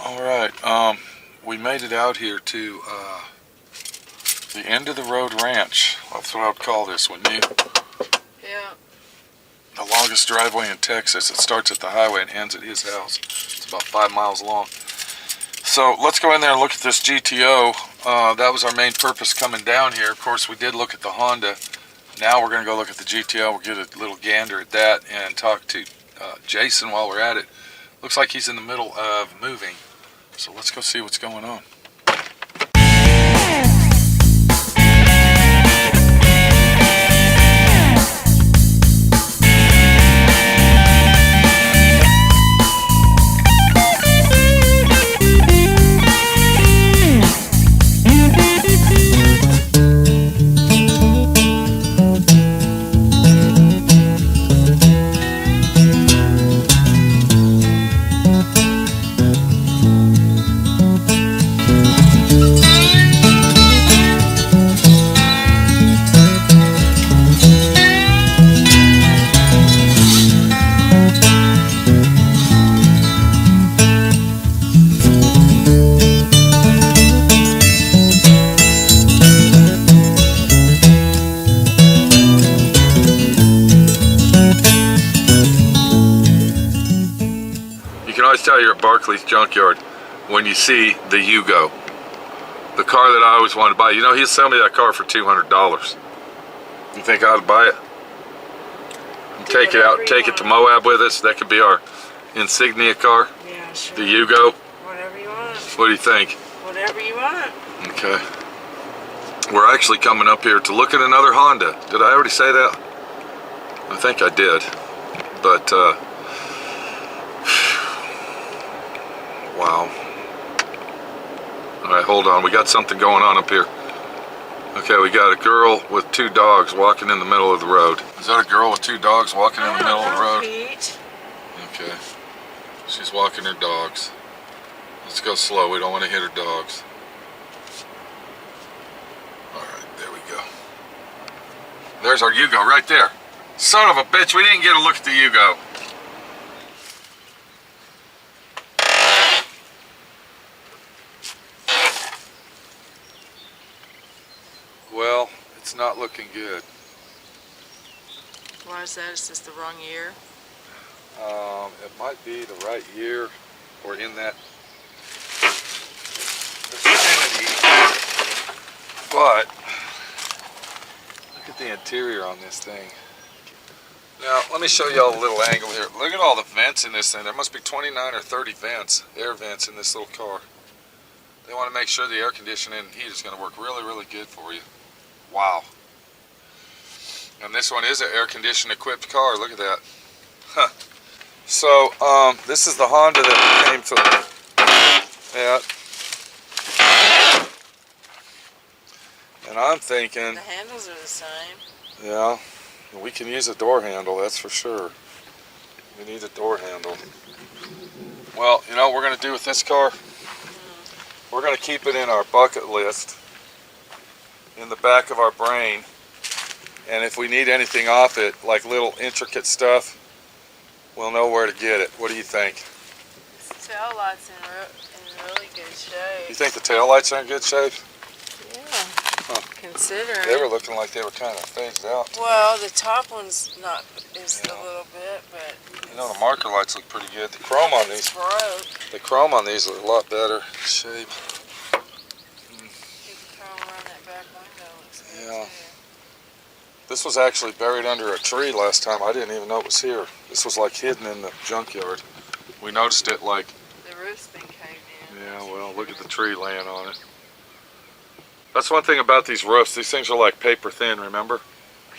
Alright, we made it out here to the end of the road ranch. That's what I would call this, wouldn't you? Yeah. The longest driveway in Texas. It starts at the highway and ends at his house. It's about 5 miles long. So let's go in there and look at this GTO. That was our main purpose coming down here. Of course, we did look at the Honda. Now we're going to go look at the GTO. We'll get a little gander at that and talk to Jason while we're at it. Looks like he's in the middle of moving. So let's go see what's going on. Tell you're at Barclay's Junkyard when you see the Yugo, the car that I always wanted to buy. You know, he'll sell me that car for $200. You think I ought to buy it? And take it out, take it to Moab with us. That could be our insignia car. Yeah, sure. The Yugo. Whatever you want. What do you think? Whatever you want. Okay. We're actually coming up here to look at another Honda. Did I already say that? I think I did. But wow. Alright, hold on. We got something going on up here. Okay, we got a girl with 2 dogs walking in the middle of the road. Is that a girl with 2 dogs walking in the middle of the road? Pete. Okay. She's walking her dogs. Let's go slow. We don't want to hit her dogs. Alright, there we go. There's our Yugo right there. Son of a bitch, we didn't get a look at the Yugo. Well, it's not looking good. Why is that? Is this the wrong year? It might be the right year or in that vicinity. But look at the interior on this thing. Now, let me show y'all a little angle here. Look at all the vents in this thing. There must be 29 or 30 vents, air vents in this little car. They want to make sure the air conditioning and heat is going to work really, really good for you. Wow. And this one is an air conditioned equipped car. Look at that. Huh. So, this is the Honda that we came to at. And I'm thinking, the handles are the same. Yeah, we can use a door handle, that's for sure. We need a door handle. Well, you know what we're going to do with this car? We're going to keep it in our bucket list in the back of our brain, and if we need anything off it, like little intricate stuff, we'll know where to get it. What do you think? This tail light's in really good shape. You think the tail lights are in good shape? Yeah, huh. Considering. They were looking like they were kind of phased out. Well, the top one's not, is a little bit, but you know, the marker lights look pretty good. The chrome on these, the chrome on these are a lot better shape. Yeah. This was actually buried under a tree last time. I didn't even know it was here. This was like hidden in the junkyard. We noticed it like... The roof's been caved in. Yeah, well, look at the tree laying on it. That's one thing about these roofs. These things are like paper thin, remember?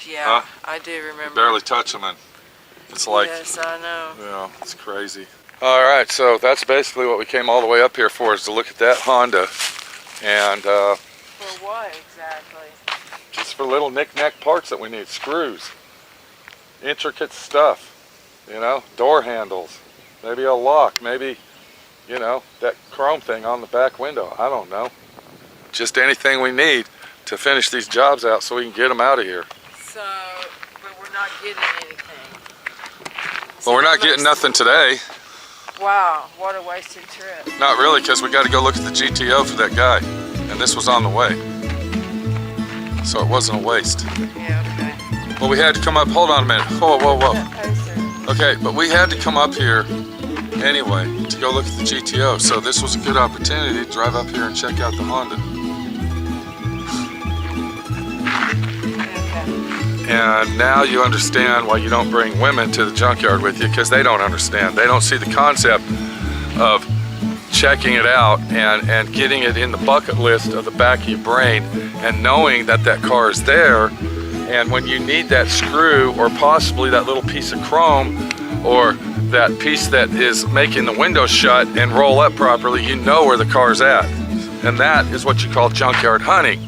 Yeah, huh? I do remember. You barely touch them and it's like... Yes, I know. Yeah, it's crazy. Alright, so that's basically what we came all the way up here for, is to look at that Honda. And... for what exactly? Just for little knick-knack parts that we need. Screws. Intricate stuff. You know, door handles. Maybe a lock. Maybe, you know, that chrome thing on the back window. I don't know. Just anything we need to finish these jobs out so we can get them out of here. So, but we're not getting anything. Well, we're not getting nothing today. Wow, what a wasted trip. Not really, because we got to go look at the GTO for that guy. And this was on the way. So it wasn't a waste. Yeah, okay. Well, we had to come up, hold on a minute. Whoa, whoa, whoa. That poster. Okay, but we had to come up here anyway to go look at the GTO. So this was a good opportunity to drive up here and check out the Honda. Okay. And now you understand why you don't bring women to the junkyard with you, because they don't understand. They don't see the concept of checking it out and getting it in the bucket list of the back of your brain and knowing that that car is there, and when you need that screw or possibly that little piece of chrome or that piece that is making the window shut and roll up properly, you know where the car's at. And that is what you call junkyard hunting.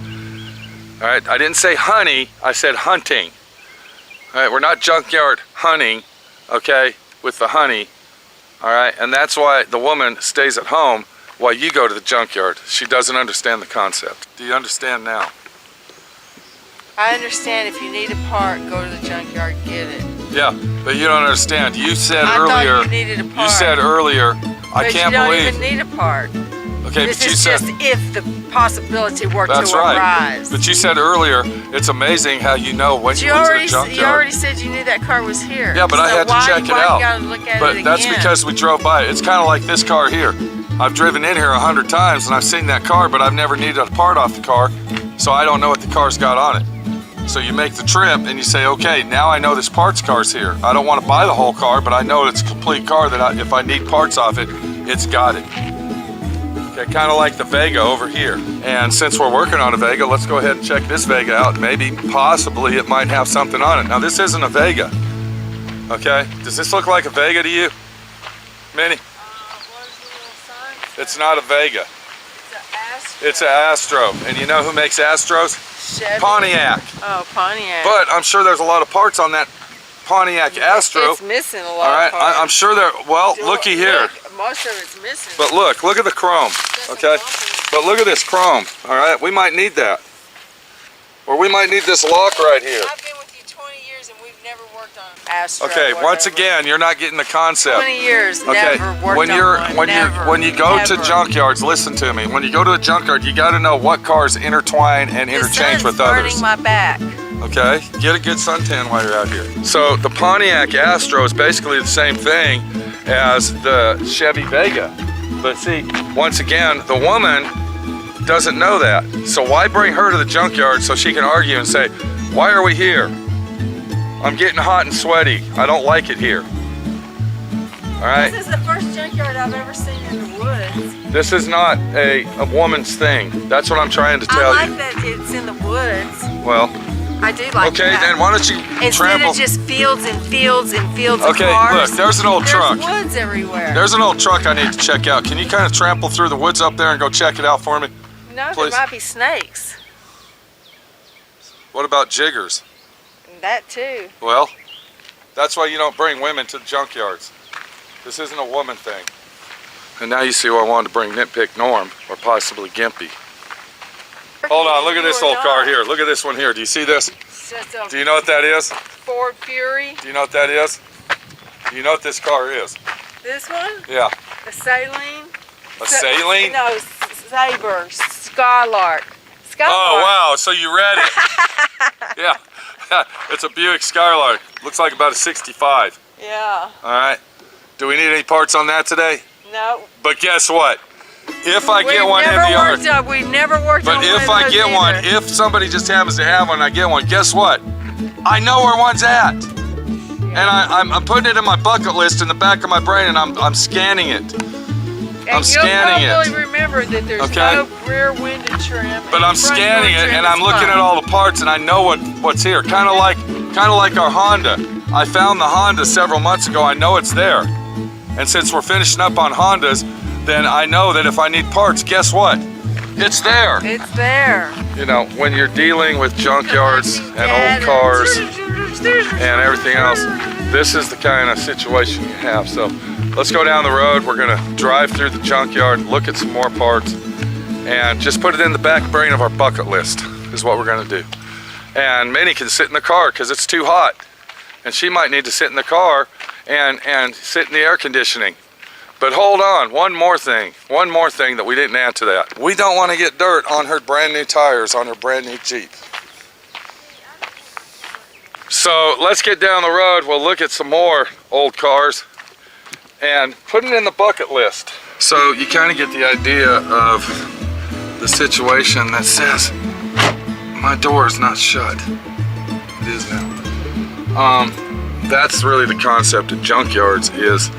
All right, I didn't say honey, I said hunting. All right, we're not junkyard hunting, okay, with the honey. All right, and that's why the woman stays at home while you go to the junkyard. She doesn't understand the concept. Do you understand now? I understand if you need a part, go to the junkyard, get it. Yeah, but you don't understand. You said I earlier. thought you needed a part. You said earlier. I can't But believe. you don't even need a part. Okay, This but you is said. just if the possibility were That's to right. arise. But you said earlier, it's amazing how you know when But you went to the junkyard. you already said you knew that car was here. Yeah, but I So had to why- check it why out. You gotta look at But it that's again? because we drove by it. It's kind of like this car here. I've driven in here 100 times and I've seen that car, but I've never needed a part off the car, so I don't know what the car's got on it. So you make the trip and you say, okay, now I know this parts car's here. I don't want to buy the whole car, but I know it's a complete car that if I need parts off it, it's got it. Okay, kind of like the Vega over here. And since we're working on a Vega, let's go ahead and check this Vega out. Maybe, possibly, it might have something on it. Now, this isn't a Vega, okay? Does this look like a Vega to you, Minnie? What is the little sign? It's not a Vega. It's an Astro. It's an Astro. And you know who makes Astros? Chevy. Pontiac. Oh, Pontiac. But I'm sure there's a lot of parts on that Pontiac Astro. It's missing a lot. All right, of parts. I'm sure there. Well, looky here. Look, most of it's missing. But look at the chrome. Okay, but look at this chrome. All right, we might need that, or we might need this lock right here. I've been with you 20 years and we've never worked on Astro. Okay, once whatever. again, you're not getting the concept. 20 years, Okay, never worked when on you're one. when you go to never. junkyards, listen to me. When you go to a junkyard, you got to know what cars intertwine and interchange with The sun's others. burning my back. Okay, get a good suntan while you're out here. So the Pontiac Astro is basically the same thing as the Chevy Vega. But see, once again, the woman doesn't know that. So why bring her to the junkyard so she can argue and say, why are we here? I'm getting hot and sweaty. I don't like it here. All right? This is the first junkyard I've ever seen in the woods. This is not a woman's thing. That's what I'm trying to tell I like you. that it's in the woods. Well, I do like okay, that. then why don't you Instead trample? of just fields and fields and fields Okay, of cars. look, there's an old truck. There's woods everywhere. There's an old truck I need to check out. Can you kind of trample through the woods up there and go check it out for me? No, please? there might be snakes. What about jiggers? That too. Well, that's why you don't bring women to the junkyards. This isn't a woman thing. And now you see why I wanted to bring Nitpick Norm, or possibly Gimpy. Hold on, look at this old car here. Look at this one here. Do you see this? It's just a Do you know what that is? Ford Fury. Do you know what that is? Do you know what this car is? This one? Yeah. A Saline? A Saline? No, Saber. Skylark. Skylark. Oh, wow. So you read it. Yeah. It's a Buick Skylark. Looks like about a 65. Yeah. All right. Do we need any parts on that today? No. But guess what? If I get one in the yard. We've never worked on But one if of I those get one, either. if somebody just happens to have one and I get one, guess what? I know where one's at. And I'm putting it in my bucket list in the back of my brain, and I'm scanning it. I'm scanning you'll it. probably remember that there's Okay. no rear window trim. But and I'm front scanning door it, trim and is I'm looking fine. at all the parts, and I know what's here. Kind of like our Honda. I found the Honda several months ago. I know it's there. And since we're finishing up on Hondas, then I know that if I need parts, guess what? It's there. It's there. You know, when you're dealing with junkyards and old cars and everything else, this is the kind of situation you have. So let's go down the road. We're gonna drive through the junkyard, look at some more parts, and just put it in the back brain of our bucket list is what we're gonna do. And Minnie can sit in the car because it's too hot. And she might need to sit in the car and sit in the air conditioning. But hold on, one more thing that we didn't add to that. We don't want to get dirt on her brand new tires on her brand new Jeep. So let's get down the road. We'll look at some more old cars and put it in the bucket list. So you kind of get the idea of the situation that says, my door is not shut. It is now. That's really the concept of junkyards is,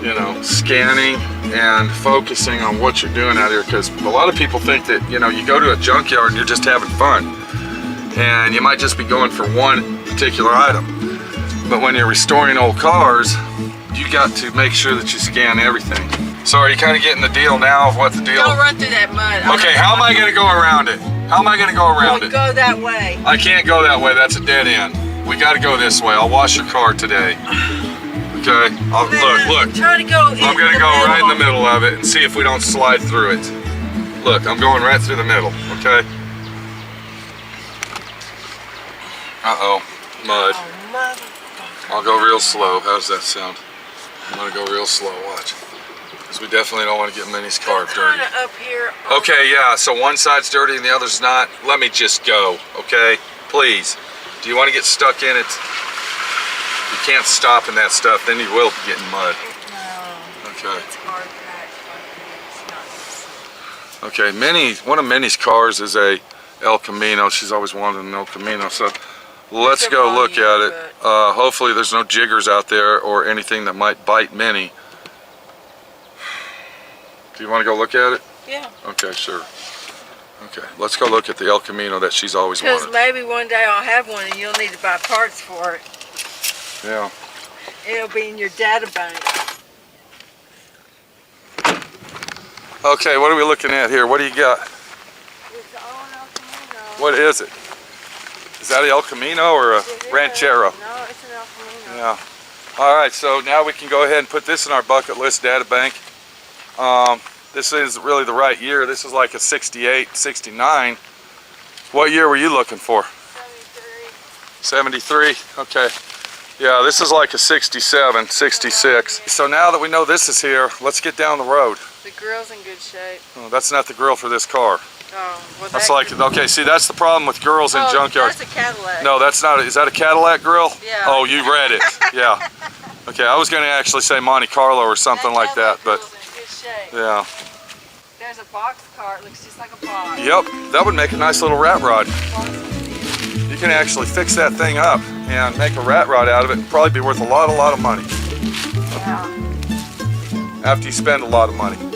you know, scanning and focusing on what you're doing out here, because a lot of people think that, you know, you go to a junkyard and you're just having fun and you might just be going for one particular item. But when you're restoring old cars, you got to make sure that you scan everything. So are you kind of getting the deal now of what the deal? Don't run through that mud. Okay, how am I going to go around it? How am I going to go around it? Go that way. I can't go that way. That's a dead end. We got to go this way. I'll wash your car today. Okay. Look. Try to go. I'm going to go right in the middle of it and see if we don't slide through it. Look, I'm going right through the middle. Okay. Uh-oh. Mud. Oh, motherfucker. I'll go real slow. How does that sound? I'm going to go real slow. Watch. Because we definitely don't want to get Minnie's car dirty. Kind of up here. Okay, yeah. So one side's dirty and the other's not. Let me just go. Okay? Please. Do you want to get stuck in it? You can't stop in that stuff, then you will be getting mud. No. Okay. It's hard packed. Okay, one of Minnie's cars is a El Camino. She's always wanted an El Camino, so let's go look at it. Hopefully there's no jiggers out there or anything that might bite Minnie. Do you want to go look at it? Yeah. Okay, sure. Okay, let's go look at the El Camino that she's always wanted. Because maybe one day I'll have one and you'll need to buy parts for it. Yeah. It'll be in your data bank. Okay, what are we looking at here? What do you got? It's all El Camino. What is it? Is that an El Camino or a Ranchero? No, it's an El Camino. Yeah. All right, so now we can go ahead and put this in our bucket list data bank. This is really the right year. This is like a 68, 69. What year were you looking for? 73. 73? Okay. Yeah, this is like a 67, 66. So now that we know this is here, let's get down the road. The grill's in good shape. Oh, that's not the grill for this car. Oh, well That's like, okay, see, that's the problem with girls in junkyards. That's a Cadillac. No, that's not. Is that a Cadillac grill? Yeah. Oh, you read it. Yeah. Okay, I was going to actually say Monte Carlo or something like that, but grill's in good shape. yeah. There's a box car. It looks just like a box. Yep, that would make a nice little rat rod. You can actually fix that thing up and make a rat rod out of it and probably be worth a lot of money. Yeah. After you spend a lot of money. That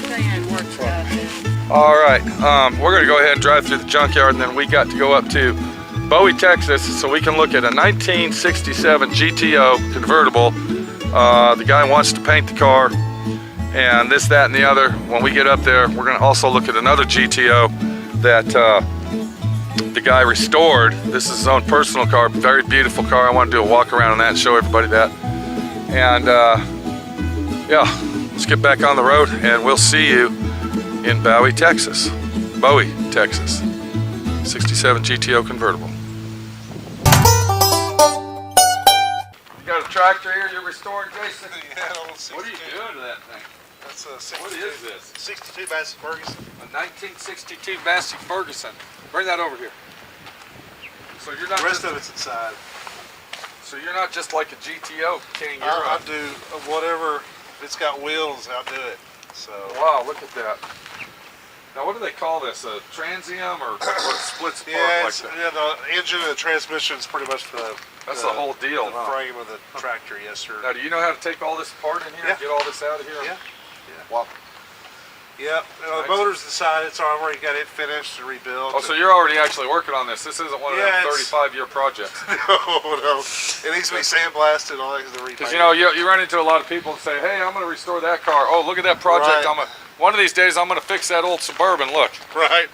thing ain't worked out then. All right, we're going to go ahead and drive through the junkyard, and then we got to go up to Bowie, Texas, so we can look at a 1967 GTO convertible. The guy wants to paint the car, and this, that, and the other. When we get up there, we're going to also look at another GTO that the guy restored. This is his own personal car, very beautiful car. I want to do a walk around on that and show everybody that. And yeah, let's get back on the road, and we'll see you in Bowie, Texas. Bowie, Texas. 67 GTO convertible. You got a tractor here you're restoring, Jason? Yeah, old 62. What are you doing to that thing? That's a 62, What is this? 62 Bassett Ferguson. A 1962 Massey Ferguson. Bring that over here. So you're not The rest just, of it's inside. so you're not just like a GTO king. You're I do whatever. If it's got wheels, I'll do it. So wow, look at that. Now, what do they call this? A transium or what splits apart yeah, like that? yeah, the engine and the transmission is pretty much the That's the whole deal, the huh? frame of the tractor. Yes, sir. Now, do you know how to take all this apart in here and Yeah. get all this out of here? Yeah. Wow. Yep. The motor's inside. It's already got it finished and rebuilt. Oh, so you're already actually working on this. This isn't one of Yeah, them it's- 35-year projects. no. It needs to be sandblasted and all that because the repaint. Because, you know, you run into a lot of people and say, hey, I'm going to restore that car. Oh, look at that project. Right. One of these days, I'm going to fix that old Suburban. Look. Right.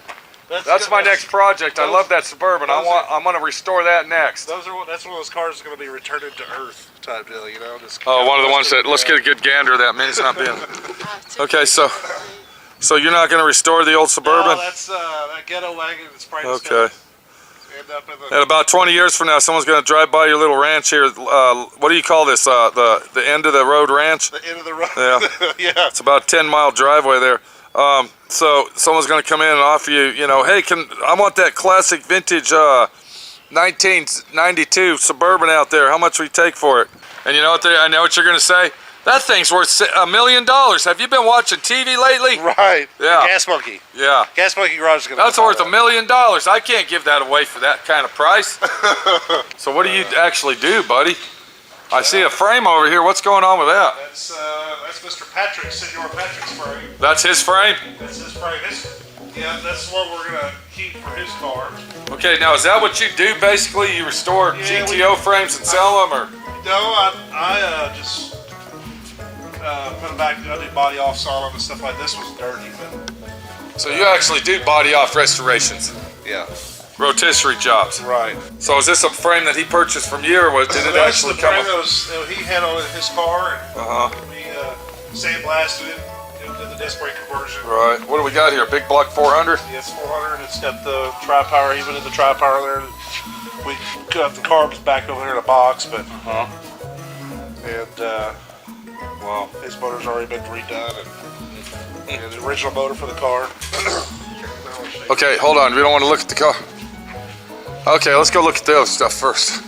That's my next project. I love that Suburban. I'm going to restore that next. That's one of those cars that's going to be returned to Earth type deal, you know. Just Oh, one of the ones that, let's get a good gander of that. Minnie's not being. Okay, so you're not going to restore the old Suburban? No, that's that ghetto wagon that's sprayed. Okay. And end up in the... And about 20 years from now, someone's going to drive by your little ranch here. What do you call this? The end of the road ranch? The end of the road. Yeah. Yeah. It's about a 10-mile driveway there. So someone's going to come in and offer you, you know, hey, I want that classic vintage 1992 Suburban out there. How much will you take for it? And you know what? I know what you're going to say. That thing's worth $1 million. Have you been watching TV lately? Right. Yeah. Gas Monkey. Yeah. Gas Monkey Garage is going to... That's worth $1 million. I can't give that away for that kind of price. So what do you actually do, buddy? I see a frame over here. What's going on with that? That's Mr. Patrick, Senor Patrick's frame. That's his frame? That's his frame. Yeah, that's what we're going to keep for his car. Okay, now is that what you do basically? You restore GTO frames and sell them, or? No, I just put them back. I do body offs on them and stuff like this. Was dirty, but... So you actually do body off restorations? Yeah. Rotisserie jobs? Right. So is this a frame that he purchased from you, or did it That's actually the come? frame that he had on his car, and we sandblasted it, did the disc brake conversion. Right. What do we got here? Big block 400? Yeah, it's 400. It's got the tri-power, even in the tri-power there. We cut the carbs back over there in a box, but well, his motor's already been redone, and the original motor for the car. Okay, hold on. We don't want to look at the car. Okay, let's go look at the other stuff first.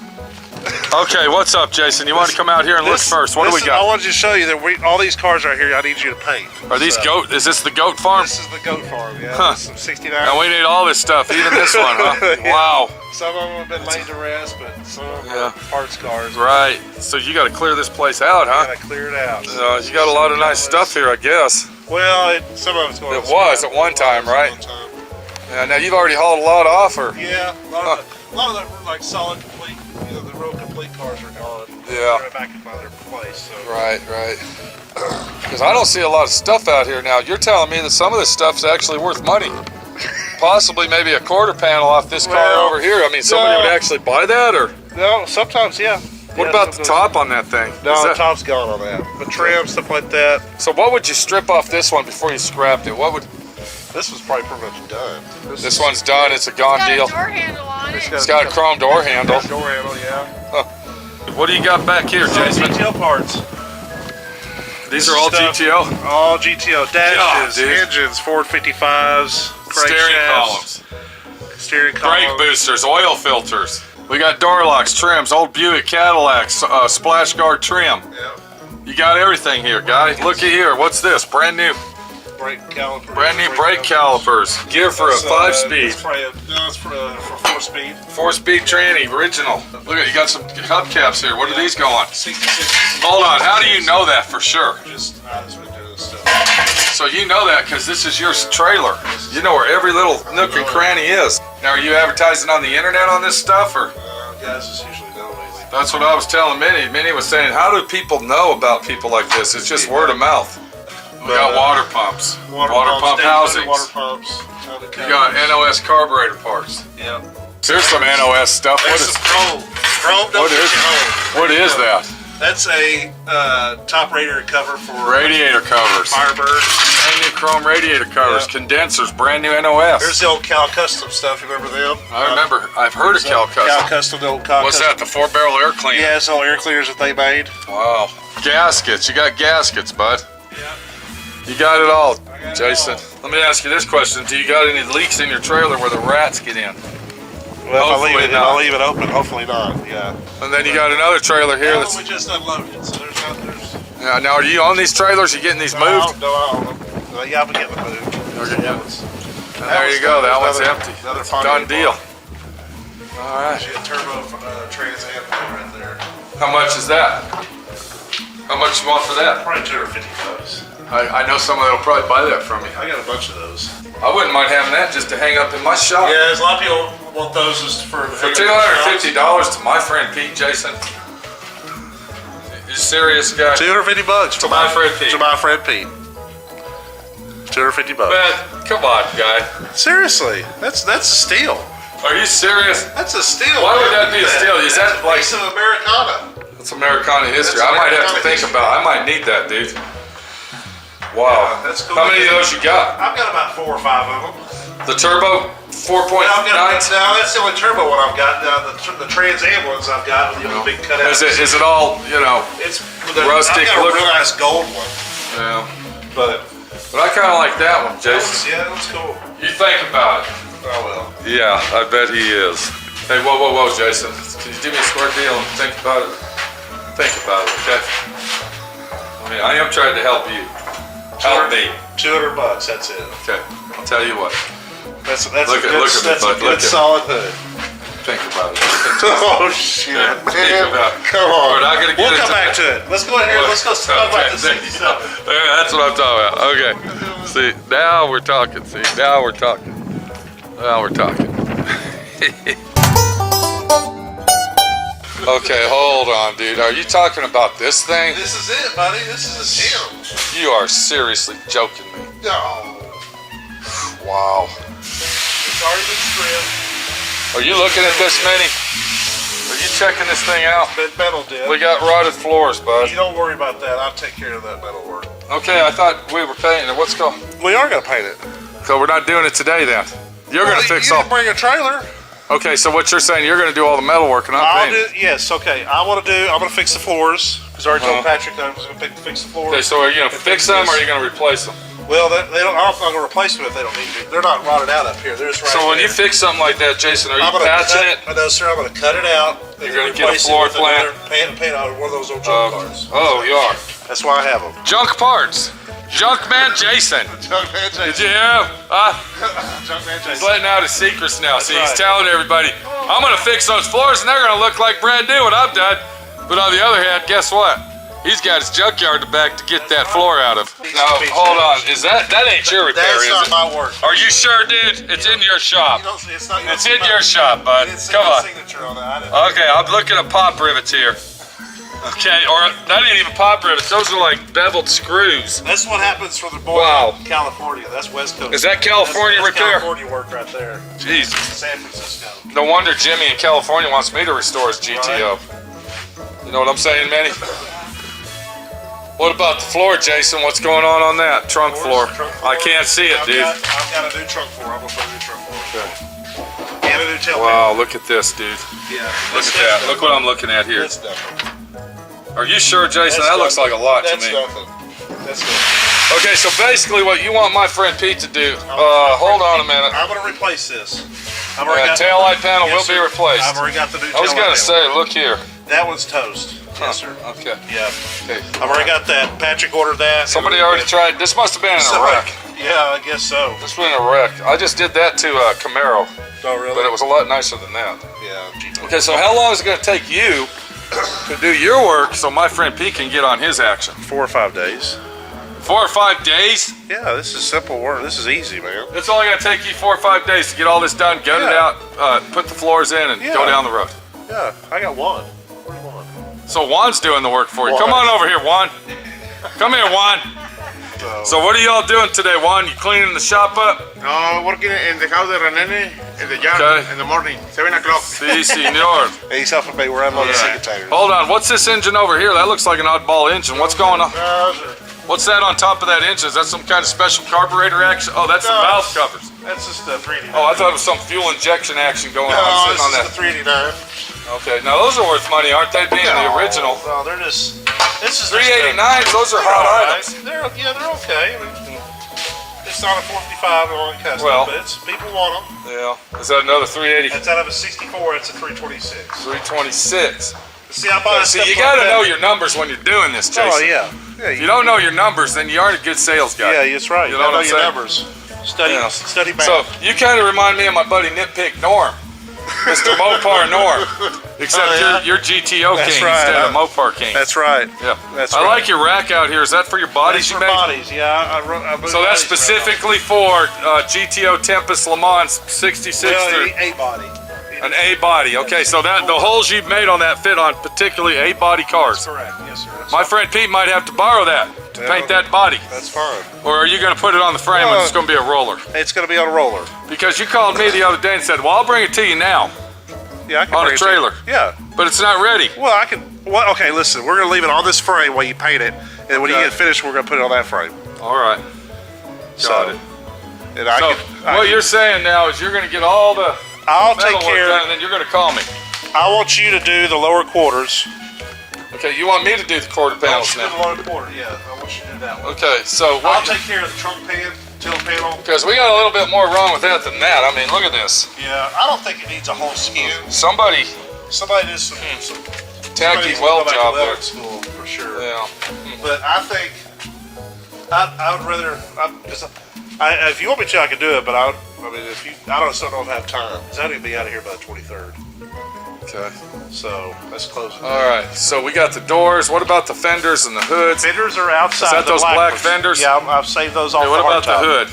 Okay, what's up, Jason? You want to come out here and look first? What do we got? I wanted to show you that all these cars right here, I need you to paint. Are these goat? Is this the goat farm? This is the goat farm, yeah. Huh. This is 69. And we need all this stuff, even this one, huh? Yeah. Wow. Some of them have been laid to rest, but some of them are parts cars. Right. So you got to clear this place out, huh? Got to clear it out. You got a lot of nice stuff here, I guess. Well, some of it's going. It was at one time, right? Yeah. Now you've already hauled a lot off, or? Yeah. A lot of the like solid complete, the real complete cars are gone. Yeah. They're back in their place. So. Right. Because I don't see a lot of stuff out here now. You're telling me that some of this stuff's actually worth money. Possibly maybe a quarter panel off this car over here. I mean, somebody would actually buy that, or? No, sometimes, yeah. What about the top on that thing? No, the top's gone on that. But trim, stuff like that. So what would you strip off this one before you scrapped it? What would? This was probably pretty much done. This one's done. It's a gone deal. It's got a door handle on it. It's got a chrome door handle. Door handle, yeah. What do you got back here, Jason? GTO parts. These are all GTO? All GTO. Dashes, dude. engines, Ford 55s, Steering columns. Steering columns. Brake boosters, oil filters. We got door locks, trims, old Buick Cadillacs, splash guard trim. Yeah. You got everything here, guy. Looky here. What's this? Brand new. Brake calipers. Brand new brake calipers. Gear for a 5-speed. It's for 4-speed. 4-speed tranny, original. Look at you got some hubcaps here. What are these going? 66. Hold on. How do you know that for sure? I just been doing this stuff. So you know that because this is your trailer. You know where every little nook and cranny is. Now, are you advertising on the internet on this stuff, or? Guys just usually know lately. That's what I was telling Minnie. Minnie was saying, how do people know about people like this? It's just word of mouth. We got water pumps, water pump housings. Water pumps. You got NOS carburetor parts. Yeah. Here's some NOS stuff. There's some chrome. Chrome doesn't get you home. What is that? That's a top radiator cover for Radiator covers. Firebird. Brand new chrome radiator covers, condensers, brand new NOS. There's the old Cal Custom stuff. You remember them? I remember. I've heard of Cal Custom. Cal Custom, the old Cal What's Custom. that? The 4-barrel air cleaner? Yeah, it's all air cleaners that they made. Wow. Gaskets. You got gaskets, bud. Yeah. You got it all, Jason. Let me ask you this question. Do you got any leaks in your trailer where the rats get in? Well, Hopefully if I leave it open, hopefully not. Yeah. And then you got another trailer here That that's... one we just unloaded, so there's Yeah, now, are you on these trailers? You getting these moved? No, I own them. Yeah, I'm getting them moved. Okay, yeah. And there you go. That one's empty. Another Done deal. All right. She had turbo Trans Am right there. How much is that? How much you want for that? Probably $250. I know someone that'll probably buy that from me. I got a bunch of those. I wouldn't mind having that just to hang up in my shop. Yeah, there's a lot of people want those just for $250 to my friend Pete, Jason. You serious, guy? $250 To my friend Pete. To my friend Pete. $250. Man, come on, guy. Seriously, that's a steal. Are you serious? That's a steal. Why would that be a steal? Is that like some Americana? That's Americana history? That's I might have to Americana think history. about. I might need that, dude. Wow. Yeah, that's cool. How many of those you got? I've got about 4 or 5 of them. The turbo? 4.9. Now that's the only turbo one I've got. Now the Trans Am ones I've got with the big cutout. Is it all, you know, It's rustic I've got a looking? real nice gold one. Yeah. But I kind of like that one, Jason. yeah, that was cool. You think about it. Oh well. Yeah, I bet he is. Hey, whoa, Jason. Can you do me a square deal and think about it? Think about it, okay? I mean, I am trying to help you. Help me. $200, that's it. Okay, I'll tell you what. That's Look a at me, bud. good Look at solid hood. Think about it. Oh shit, man! Come on. We're not gonna get We'll come into back to it. Let's go in here. Let's go talk about the Okay, 67. that's what I'm talking about. Okay. See, now we're talking. See, now we're talking. Now we're talking. Okay, hold on, dude. Are you talking about this thing? This is it, buddy. This is a Tim. You are seriously joking me. No. Wow. It's already been stripped. Are you looking at this, Minnie? Are you checking this thing out? Been metal dip. We got rotted floors, bud. You don't worry about that. I'll take care of that metal work. Okay, I thought we were painting it. What's going? We are gonna paint it. So we're not doing it today then. You're gonna fix you all. didn't bring a trailer. Okay, so what you're saying, you're gonna do all the metal work and I'm I'll painting. do. Yes. Okay. I'm gonna fix the floors because I already told Patrick I was gonna fix the floors. Okay, so are you gonna fix them or are you gonna replace them? Well, they don't. I'm not gonna replace them if they don't need to. They're not rotted out up here. They're just right. So when there. you fix something like that, Jason, are you I'm gonna patching it? No, sir. I'm gonna cut it out. You're gonna get a floor plan? Paint out one of those old junk cars. Oh, you are. That's why I have them. Junk parts. Junk man Jason. Junk man Did you hear him? Junk man He's letting out his secrets now. See, he's right. telling everybody, I'm gonna fix those floors and they're gonna look like brand new when I'm done. But on the other hand, guess what? He's got his junkyard to back to get that floor out of. Now, hold on. Is that ain't your repair, That's is not it? my work. Are you sure, dude? It's in your shop. You don't see, it's not It's in your shop, bud. Come on. Signature on that. I didn't- Okay, I'm looking at pop rivets here. Okay, or that ain't even pop rivets. Those are like beveled screws. That's what happens for the boy Wow. in California. That's West Coast. Is that California that's repair? California work right there. Jesus. San Francisco. No wonder Jimmy in California wants me to restore his GTO. You know what I'm saying, Manny? What about the floor, Jason? What's going on that trunk floor? I can't see it, dude. I've got a new trunk floor. I'm gonna put a new trunk floor. Okay. And a new tailgate. Wow, look at this, dude. Yeah. Look at that. Look what I'm looking at here. That's nothing. Are you sure, Jason? That looks like a lot to me. That's nothing. That's nothing. Okay, so basically what you want my friend Pete to do, hold on a minute. I'm gonna replace this. I've already got Tail light panel will Yes, be sir. replaced. I've already got the new I was tail gonna light say, panel. look here. That one's toast. Yes, sir. Okay. Yeah. Okay. I've already got that. Patrick ordered that. Somebody already tried. This must have been in a wreck. Yeah, I guess so. This was in a wreck. I just did that to Camaro, Oh, really? but it was a lot nicer than that. Yeah. Okay, so how long is it going to take you to do your work so my friend Pete can get on his action? 4 or 5 days. 4 or 5 days? Yeah, this is simple work. This is easy, man. It's only going to take you 4 or 5 days to get all this done, gut it Yeah. out, put the floors in, and go Yeah. down the road. Yeah, I got one. Where's one? So Juan's doing the work for you. Juan. Come on over here, Juan. Come here, Juan. So what are y'all doing today, Juan? You cleaning the shop up? No, working in the house of Renene in the yard Okay. in the morning, 7 o'clock. Si, senor. He's helping me where I'm on the sea container. Hold on, what's this engine over here? That looks like an oddball engine. What's going on? What's that on top of that engine? Is that some kind of special carburetor action? Oh, that's the No, valve it's- covers. That's just a 3D. Oh, I thought it was some fuel injection action going No, on this sitting on is that. the 389. Okay, now those are worth money, aren't they? Being the original. No, they're just. This is 389s, those are they're hot all right. items. They're okay. I mean, it's not a 455 or custom, Well. but it's people want them. Yeah. Is that another 380? That's out of a 64. It's a 326. 326. See, I bought. See, you got to know your numbers when you're doing this, Jason. Oh yeah. Yeah. If you don't know your numbers, then you aren't a good sales guy. Yeah, that's right. You know what I'm your saying? numbers. Study. Yeah. Study math. So you kind of remind me of my buddy Nitpick Norm, Mr. Mopar Norm, except Oh, yeah? you're GTO That's King right. instead of Mopar King. That's right. Yeah, That's I right. like your rack out here. Is that for your bodies That's you for make? bodies. Yeah, I moved So that's bodies around. specifically for GTO Tempest Le Mans 66 Well, through a body. an A body. Okay, so that the holes you've made on that fit on particularly A body cars. Correct. Yes, sir. That's My friend Pete might have to borrow that to Yeah. paint that body. That's fine. Or are you going to put it on the frame and it's going to be a roller? It's going to be on a roller. Because you called me the other day and said, well, I'll bring it to you now, Yeah, I can on bring a it to you. trailer. Yeah. but it's not ready. Well, I can. Well, okay. Listen, we're going to leave it on this frame while you paint it, and when you Okay. get finished, we're going to put it on that frame. All right. Got it. and I So can. what you're saying now is you're going to get all the I'll metal take work care. done, and then you're going to call me. I want you to do the lower quarters. Okay, you want me to do the quarter panels I want you to do now? the lower quarter. Yeah, I want you to do that one. Okay, so I'll what? take care of the trunk pan, tail panel. Because we got a little bit more wrong with that than that. I mean, look at this. Yeah, I don't think it needs a whole skin. Somebody Somebody did some tacky somebody's weld gonna go back to job there. welding school for sure. Yeah. But I think I would rather. If you want me to, I can do it. But I mean, if you, I don't still don't have time. Cause I need to be out of here by the 23rd. Okay. So let's close it. All right. So we got the doors. What about the fenders and the hoods? Fenders are outside. Is that the those black ones. fenders? Yeah, I've saved those off. Okay, what the about the hardtop.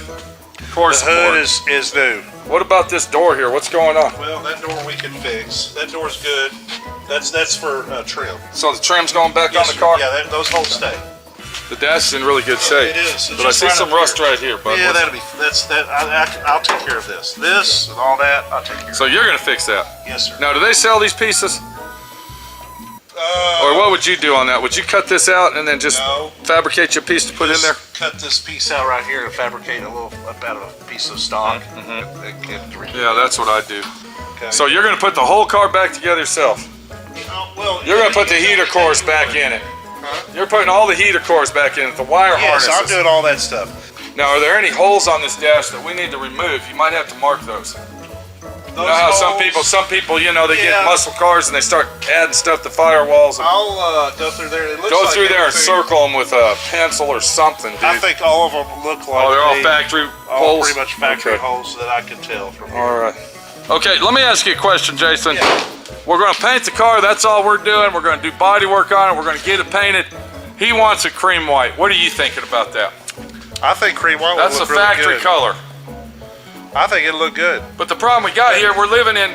hood? Course The hood support. is new. What about this door here? What's going on? Well, that door we can fix. That door's good. That's for trim. So the trim's going back Yes, on the sir. car? Yeah, those holes stay. The dash is in really good shape. It is. It's But I just see right some up rust here. right here, bud. Yeah, that'll be. I'll take care of this. This and all that. I'll take care of. So you're gonna fix that. Yes, sir. Now, do they sell these pieces? Or what would you do on that? Would you cut this out and then just No. fabricate your piece to put in there? Cut this piece out right here and fabricate a little up out of a piece of stock. Yeah, that's what I do. Okay. So you're gonna put the whole car back together yourself. Well, You're gonna put the heater cores back in it. You're putting all the heater cores back in it, the wire Yes, harnesses. I'm doing all that stuff. Now, are there any holes on this dash that we need to remove? You might have to mark those. You know how some people, you know, they Yeah. get muscle cars and they start adding stuff to firewalls. And I'll go through there. It looks go like through there and everything- circle them with a pencil or something, dude. I think all of them look like Oh, they're all they- factory all holes? pretty much factory Okay. holes that I can tell from here. All right. Okay, let me ask you a question, Jason. Yeah. We're gonna paint the car, that's all we're doing. We're gonna do body work on it, we're gonna get it painted. He wants a cream white. What are you thinking about that? I think cream white That's would the look really factory good. color. I think it'll look good. But the problem we got here, we're living in,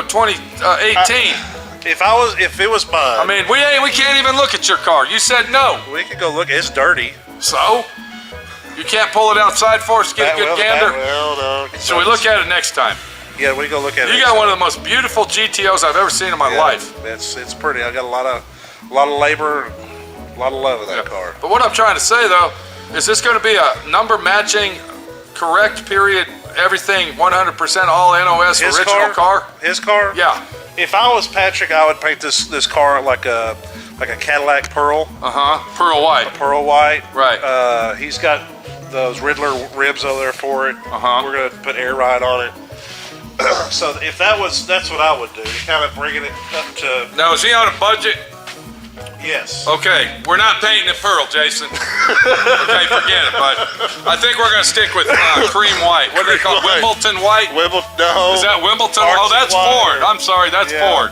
2018. If it was mine, I mean, we can't even look at your car. You said no. we could go look. It's dirty. So? You can't pull it outside for us, get a good gander? No. So we look at it next time. Yeah, we go look at it. You got one of the most beautiful GTOs I've ever seen in my life. It's pretty. I got a lot of labor, a lot of love in that car. But what I'm trying to say though, is this going to be a number matching, correct period, everything 100% all NOS original car? His car. Yeah. If I was Patrick, I would paint this car like a Cadillac Pearl. Pearl white. Pearl white. Right. He's got those Riddler ribs over there for it. We're gonna put air ride on it. So if that's what I would do. Kind of bringing it up to. Now is he on a budget? Yes. Okay, we're not painting it pearl, Jason. Okay, forget it, bud. I think we're gonna stick with cream white. What do they call it? Cream white. Wimbledon white? No. Is that Wimbledon? Arctic Oh, that's white Ford. or- I'm sorry, that's Yeah. Ford.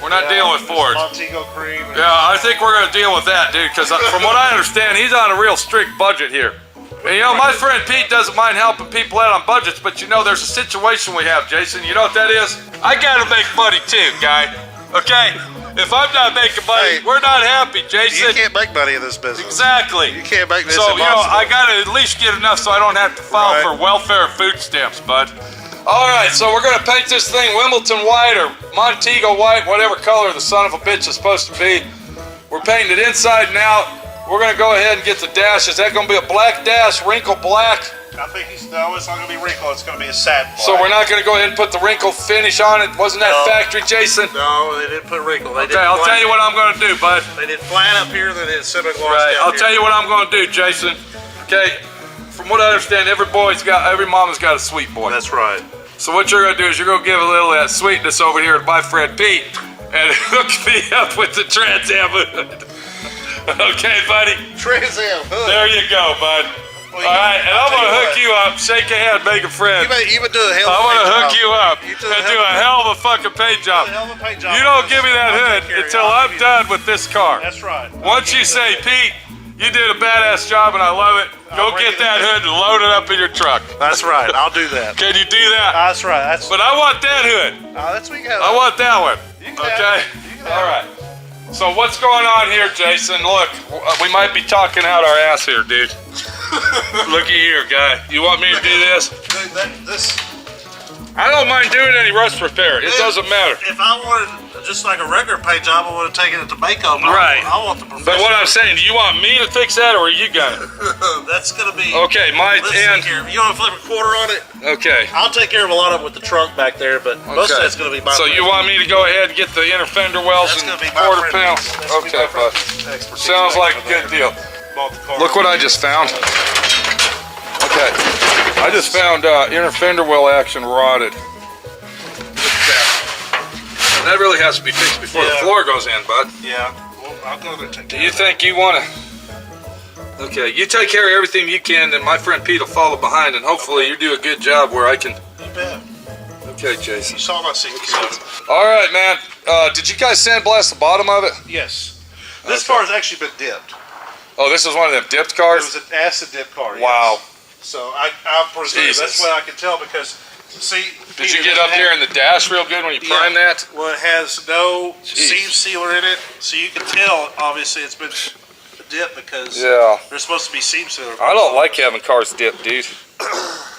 We're not dealing with Ford. Montego cream. Yeah, I think we're gonna deal with that, dude, because from what I understand, he's on a real strict budget here. And you know, my friend Pete doesn't mind helping people out on budgets, but you know, there's a situation we have, Jason. You know what that is? I gotta make money too, guy. Okay? If I'm not making money, Hey, we're not happy, Jason. You can't make money in this business. Exactly. You can't make this So, you know, impossible. I gotta at least get enough so I don't have to file Right. for welfare and food stamps, bud. All right, so we're gonna paint this thing Wimbledon white or Montego white, whatever color the son of a bitch is supposed to be. We're painting it inside and out. We're gonna go ahead and get the dash. Is that gonna be a black dash, wrinkle black? I think it's not gonna be wrinkled. It's gonna be a satin black. So we're not gonna go ahead and put the wrinkle finish on it. Wasn't that No. factory, Jason? No, they didn't put wrinkle. They Okay, I'll tell you what I'm gonna do, bud. They did flat up here, then they did semi-gloss Right, down I'll here. tell you what I'm gonna do, Jason. Okay, from what I understand, every mama's got a sweet boy. That's right. So what you're gonna do is you're gonna give a little of that sweetness over here to my friend Pete and hook me up with the Trans Am hood. Okay, buddy? Trans Am hood. There you go, bud. Well, All right, and I'm I'll tell gonna you hook what. you up, shake a hand, make a friend. You would do a hell of I'm a gonna paint hook job. you up You and do a hell of a fucking paint job. hell of a paint job. You don't give me that I'll hood take care of until you. I'll I'm give you- done with this car. That's right. Once you say, Pete, you did a badass job and I love it, go bring get it that in. hood and load it up in your truck. That's right. I'll do that. Can you do that? That's right. That's. But I want that hood. That's what you got. I want that one. You can have Okay? it. You can have All right. So what's going on here, Jason? Look, we might be talking out our ass here, dude. Looky here, guy. You want me to do this? Dude, this. I don't mind doing any rust repair. It doesn't matter. If I wanted just like a regular paint job, I would have taken it to Mako. Right. I want the professional. But what I'm saying, do you want me to fix that or you got it? That's gonna be Okay, my let's and see here. You want to flip a quarter on it? okay. I'll take care of a lot of it with the trunk back there, but most of that's gonna be my. So you want me to go ahead and get the inner fender wells That's and gonna be my quarter friend. pounds? That's gonna be Okay, my friend. bud. Expertise Sounds back like a over good there. deal. Bought the car. Look what I just found. Okay, I just found inner fender well action rotted. Look at that. That really has to be fixed before the Yeah. floor goes in, bud. Yeah. Well, I'll go there and take Do care you of think you want to? Okay, you take care of everything you can, then my friend Pete will follow behind, and hopefully you do a good job where I can. it. You bet. Okay, Jason. You saw my 67. All right, man. Did you guys sandblast the bottom of it? Yes. This Okay. car has actually been dipped. Oh, this is one of them dipped It cars? was an acid dip car. Yes. Wow. So I presume Jesus. that's what I can tell because see. Did you get up here in the dash real good when you primed that? Well, it has no Jeez. seam sealer in it, so you can tell obviously it's been dipped because Yeah. there's supposed to be seam sealer. I don't like having cars dipped, dude.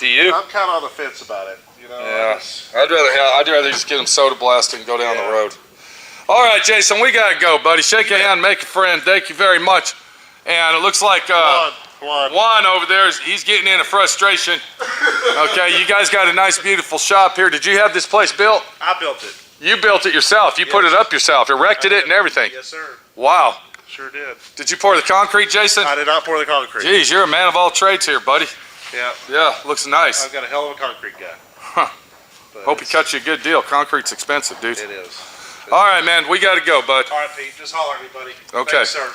Do you? I'm kind of on the fence about it. You know. Yeah. I'd rather just get them soda blasted and go down the Yeah. road. All right, Jason, we gotta go, buddy. Shake a hand, make a friend. Thank you very much. And it looks like Come on. Juan over there, he's getting into frustration. Okay, you guys got a nice, beautiful shop here. Did you have this place built? I built it. You built it yourself. You put it up yourself, erected it and everything. Yes, sir. Wow. Sure did. Did you pour the concrete, Jason? I did not pour the concrete. Geez, you're a man of all trades here, buddy. Yeah. Yeah, looks nice. I've got a hell of a concrete guy. Huh. But Hope he it's- cut you a good deal. Concrete's expensive, dude. It is. All right, man, we got to go, bud. All right, Pete. Just holler at me, buddy. Okay. Thanks, sir.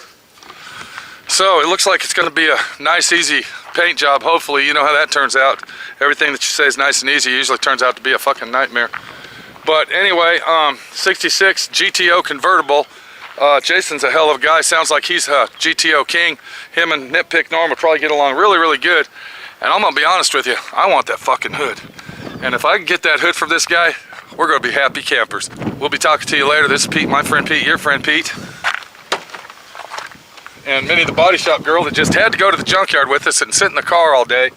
So it looks like it's going to be a nice, easy paint job. Hopefully, you know how that turns out. Everything that you say is nice and easy usually turns out to be a fucking nightmare. But anyway, 66 GTO convertible. Jason's a hell of a guy. Sounds like he's a GTO king. Him and Nitpick Norm will probably get along really, really good. And I'm going to be honest with you, I want that fucking hood. And if I can get that hood from this guy, we're going to be happy campers. We'll be talking to you later. This is Pete, my friend Pete, your friend Pete. And Minnie, the body shop girl that just had to go to the junkyard with us and sit in the car all day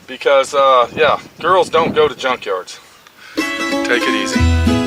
because, yeah, girls don't go to junkyards. Take it easy.